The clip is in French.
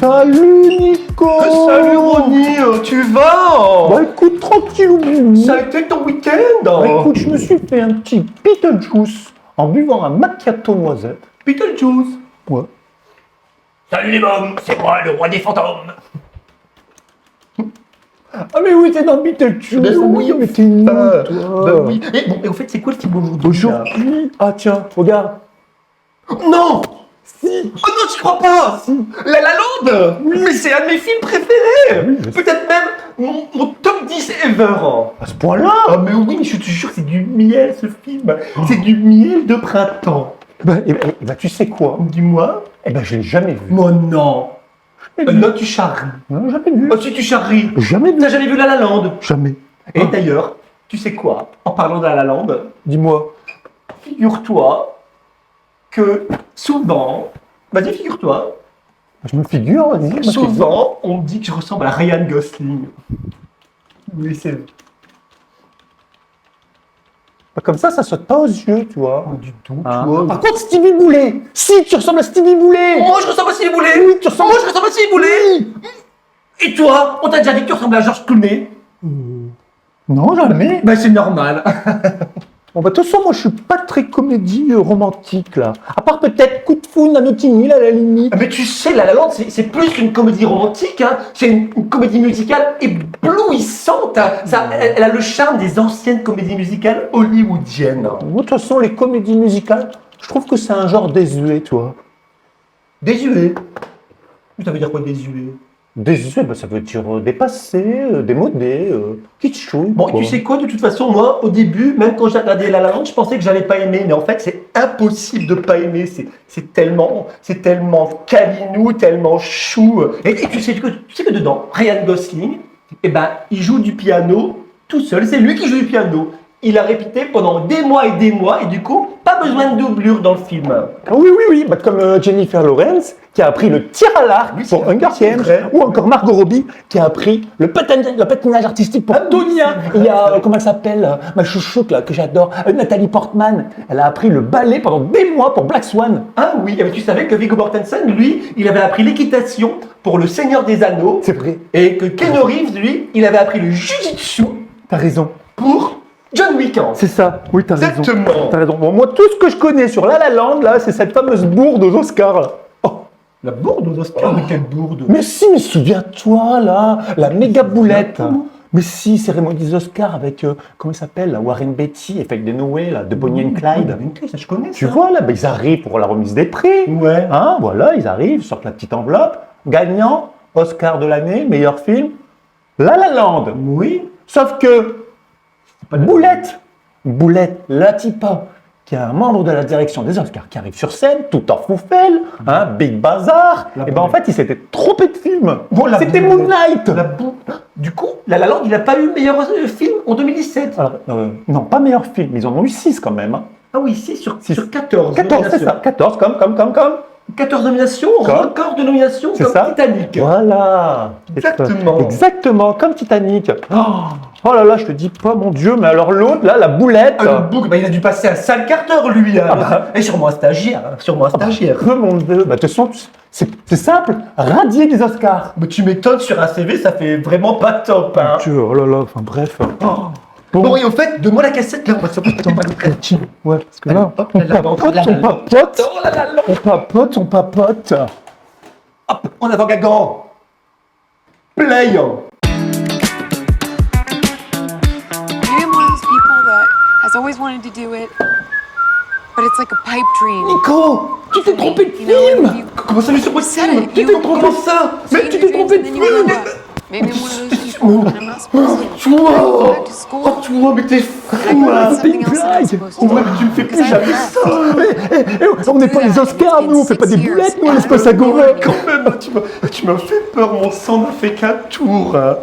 Salut Nico. Salut Ronnie, tu vas? Bah écoute, tranquille. Ça a été ton week-end? Bah écoute, je me suis fait un petit Beetlejuice en buvant un macchiato noisette. Beetlejuice. Ouais. Salut les mômes, c'est moi le roi des fantômes. Ah mais oui, t'es dans Beetlejuice. Ben oui, mais t'es nul, toi. Bah oui. Et bon, et au fait, c'est quoi le film aujourd'hui? Aujourd'hui, ah tiens, regarde. Non! Si. Oh non, j'y crois pas! La La Land! Mais c'est un de mes films préférés! Oui, je sais. Peut-être même mon top 10 ever! À ce point-là. Ah mais oui, mais je te jure, c'est du miel ce film! C'est du miel de printemps! Bah, bah tu sais quoi? Dis-moi? Eh ben je l'ai jamais vu. Moi non! Là tu charries! Non, jamais vu. Oh si tu charries! Jamais vu. T'as jamais vu La La Land? Jamais. Et d'ailleurs, tu sais quoi? En parlant de La La Land, Dis-moi. figure-toi que souvent, vas-y figure-toi, Je me figure, vas-y. je me figure. souvent on me dit que je ressemble à Ryan Gosling. Oui, c'est Bah, comme ça saute pas aux yeux, tu vois. du tout. Hein. Tu vois. Par contre, Stevie Boulet. Si, tu ressembles à Stevie Boulet. Moi je ressemble à Stevie Boulet. Oui, tu ressembles- Moi je ressemble à Stevie Boulet. Et toi, on t'a déjà dit que tu ressembles à George Clooney? Non, jamais. Ben c'est normal. Bon, bah, de toute façon, moi, je suis pas très comédie romantique, là. À part peut-être Coup de foudre à Notting Hill, à la limite. Mais tu sais, La La Land, c'est plus qu'une comédie romantique, hein. C'est une comédie musicale éblouissante. Hein. Elle a le charme des anciennes comédies musicales hollywoodiennes. Moi, de toute façon, les comédies musicales, je trouve que c'est un genre désuet, tu vois. Désuet. Mais ça veut dire quoi désuet? Désuet, bah, ça veut dire dépassé, démodé, kitschouille. Bon, et quoi. tu sais quoi, de toute façon, moi, au début, même quand j'ai regardé La La Land, je pensais que j'allais pas aimer, mais en fait, c'est impossible de pas aimer. C'est tellement câlinou, tellement chou. Et tu sais que dedans, Ryan Gosling, eh ben, il joue du piano tout seul. C'est lui qui joue du piano. Il a répété pendant des mois, et du coup, pas besoin de doublure dans le film. Ah oui, bah, comme Jennifer Lawrence, qui a appris le tir à l'arc Oui, c'est pour vrai, Hunger c'est Games, vrai. ou encore Margot Robbie, qui a appris le patinage artistique pour Ah oui, Tonya. c'est vrai, Il y a, c'est vrai. comment elle s'appelle, ma chouchoute, là, que j'adore, Nathalie Portman. Elle a appris le ballet pendant des mois pour Black Swan. Ah oui, mais tu savais que Viggo Mortensen, lui, il avait appris l'équitation pour Le Seigneur des Anneaux, C'est vrai. et que Keanu Reeves, lui, il avait appris le jujitsu T'as raison. pour John Wick. C'est ça. Oui, t'as raison. Exactement. T'as raison. Bon, moi, tout ce que je connais sur La La Land, là, c'est cette fameuse bourde aux Oscars, là. Oh. La bourde aux Oscars, mais quelle bourde! Mais si, mais souviens-toi, là, la méga boulette. comment? Mais si, cérémonie des Oscars avec, comment il s'appelle, là, Warren Beatty, Effect Noé, là, de Bonnie and Clyde. Ça, je connais Tu ça. vois, là, bah, ils arrivent pour la remise des prix. Ouais. Hein, voilà, ils arrivent, sortent la petite enveloppe. Gagnant, Oscar de l'année, meilleur film, La La Land. Oui. Sauf que, Boulette, Latipa, qui est un membre de la direction des Oscars, qui arrive sur scène, tout en foufelle, hein, Big Bazar, La et ben en Boulette. fait, il s'était trompé de film. Bon, la C'était Boulette. Moonlight. Du coup, La La Land, il n'a pas eu meilleur film en 2017. Alors, non, pas meilleur film, ils en ont eu 6 quand même. Hein. Ah oui, si, sur Six. 14. 14, c'est ça, 14, comme. 14 nominations, Comme. record de nominations C'est comme ça. Titanic. Voilà. Exactement. Exactement, comme Titanic. Oh là là, je te dis pas, mon Dieu, mais alors l'autre, là, la boulette. Ah, le bouc, bah, il a dû passer un sale quart d'heure, lui. Hein. Ah bah. Et sûrement un stagiaire. Mon Dieu, bah, de toute façon, c'est simple, radier des Oscars. Mais tu m'étonnes, sur un CV, ça fait vraiment pas top. Hein. Dieu, oh là là, enfin bref. Bon, et au fait, donne-moi la cassette, là, on va se Tiens, ouais, parce que là, Hop, on là, là, papote, là, là, on là. papote, Oh là là là. on papote. Hop, en avant Gagan. Play. Maybe I'm one of those people that has always wanted to do it, but it's like a pipe dream. Nico, tu t'es trompé de You know, film. like you Comment ça, mais sur votre said film? it, Tu you t'es trompé go ça. Mais see tu your t'es trompé de dreams and then you film. grow up. Maybe I'm one of those people and I'm not supposed to. Tu vois, Go back to school. oh, tu vois, mais t'es fou, I hein. did something else that I'm supposed to Ouais, do. mais tu me fais plus Because I jamais left. ça. On n'est pas les Oscars, nous, on fait pas des boulettes, nous, l'espèce à gourmet. Quand même, tu m'as fait peur, mon sang n'a fait qu'un tour. Hein.